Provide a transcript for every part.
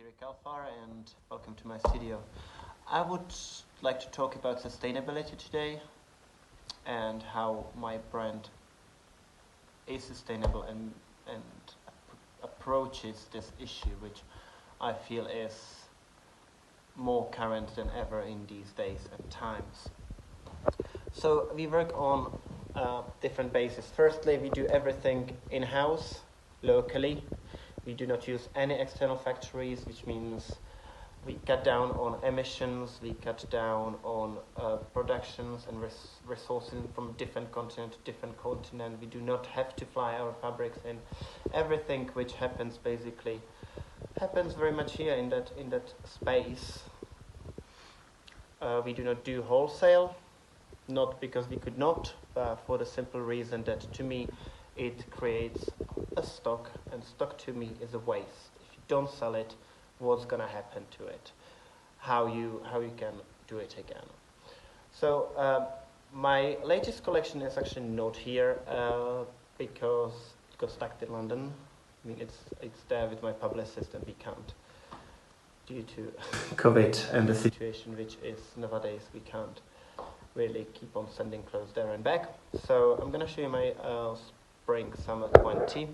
JIRI KALFAR and welcome to my studio. I would like to talk about sustainability today and how my brand is sustainable and approaches this issue, which I feel is more current than ever in these days and times. So we work on different bases. Firstly, we do everything in-house, locally. We do not use any external factories, which means we cut down on emissions, we cut down on productions and resourcing from different continent to different continent. We do not have to fly our fabrics in. Everything which happens basically happens very much here in that space. We do not do wholesale, not because we could not, but for the simple reason that to me it creates a stock, and stock to me is a waste. If you don't sell it, what's gonna happen to it? How you can do it again? So my latest collection is actually not here because it got stuck in London. I mean, it's there with my publicist, and we can't, due to COVID and the situation which is nowadays, we can't really keep on sending clothes there and back. So I'm gonna show you my Spring Summer 20,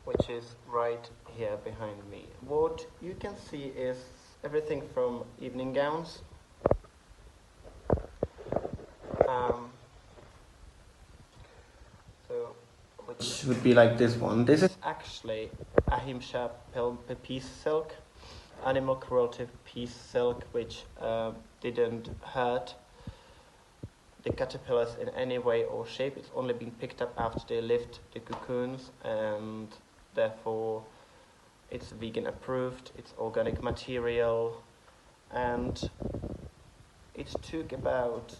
which is right here behind me. What you can see is everything from evening gowns, which would be like this one. This is actually Ahimsa piece silk, animal cruelty piece silk, which didn't hurt the caterpillars in any way or shape. It's only been picked up after they left the cocoons, and therefore it's vegan approved, it's organic material, and it took about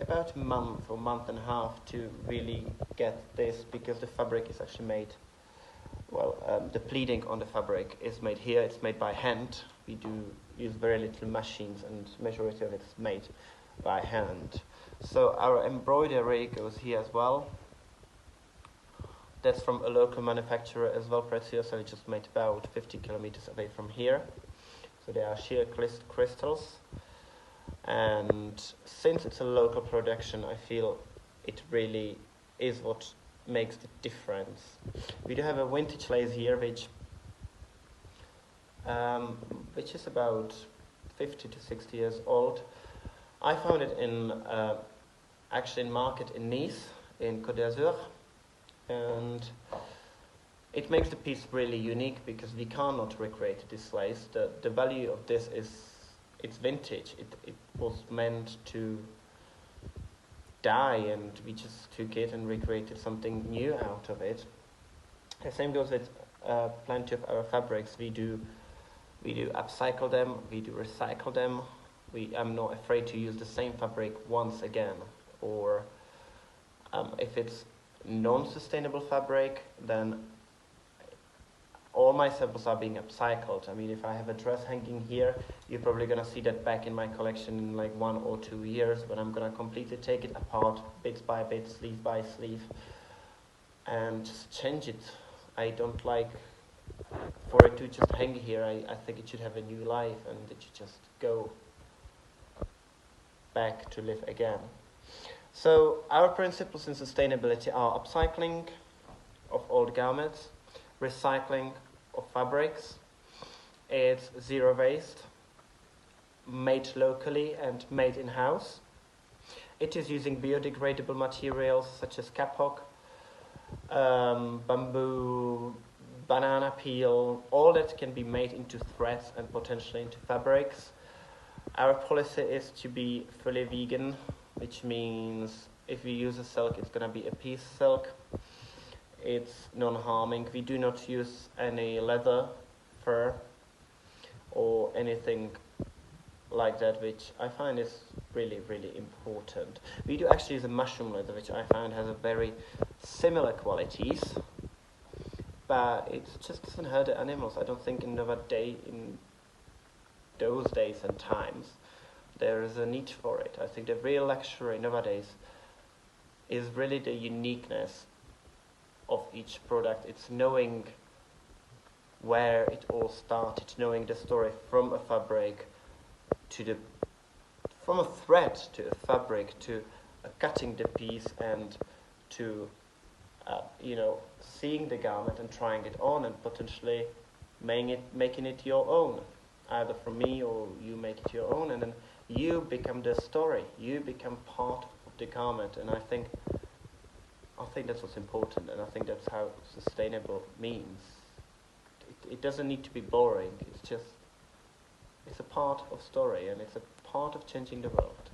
a month or month and a half to really get this, because the fabric is actually made, the pleating on the fabric is made here, it's made by hand. We do use very little machines, and majority of it is made by hand. So our embroidery goes here as well. That's from a local manufacturer as well, Preciosa, which is made about 50 kilometers away from here. So they are sheer crystals. And since it's a local production, I feel it really is what makes the difference. We do have a vintage lace here, which is about 50 to 60 years old. I found it in actually in market in Nice, in Côte d'Azur, and it makes the piece really unique because we cannot recreate this lace. The value of this is it's vintage. It was meant to die, and we just took it and recreated something new out of it. The same goes with plenty of our fabrics. We do upcycle them, we do recycle them. I'm not afraid to use the same fabric once again, or if it's non-sustainable fabric, then all my samples are being upcycled. I mean, if I have a dress hanging here, you're probably gonna see that back in my collection in like 1 or 2 years, when I'm gonna completely take it apart, bit by bit, sleeve by sleeve, and just change it. I don't like for it to just hang here. I think it should have a new life, and it should just go back to live again. So our principles in sustainability are upcycling of old garments, recycling of fabrics, it's zero waste, made locally and made in-house. It is using biodegradable materials such as kapok, bamboo, banana peel, all that can be made into threads and potentially into fabrics. Our policy is to be fully vegan, which means if we use a silk, it's going to be a piece silk. It's non-harming. We do not use any leather, fur, or anything like that, which I find is really, really important. We do actually use a mushroom leather, which I find has a very similar qualities, but it just doesn't hurt the animals. I don't think in those days and times there is a need for it. I think the real luxury nowadays is really the uniqueness of each product. It's knowing where it all started, knowing the story from a fabric to from a thread to a fabric to cutting the piece and to seeing the garment and trying it on and potentially making it your own, either from me or you make it your own, and then you become the story, you become part of the garment. And I think that's what's important, and I think that's how sustainable means. It doesn't need to be boring, it's a part of story, and it's a part of changing the world.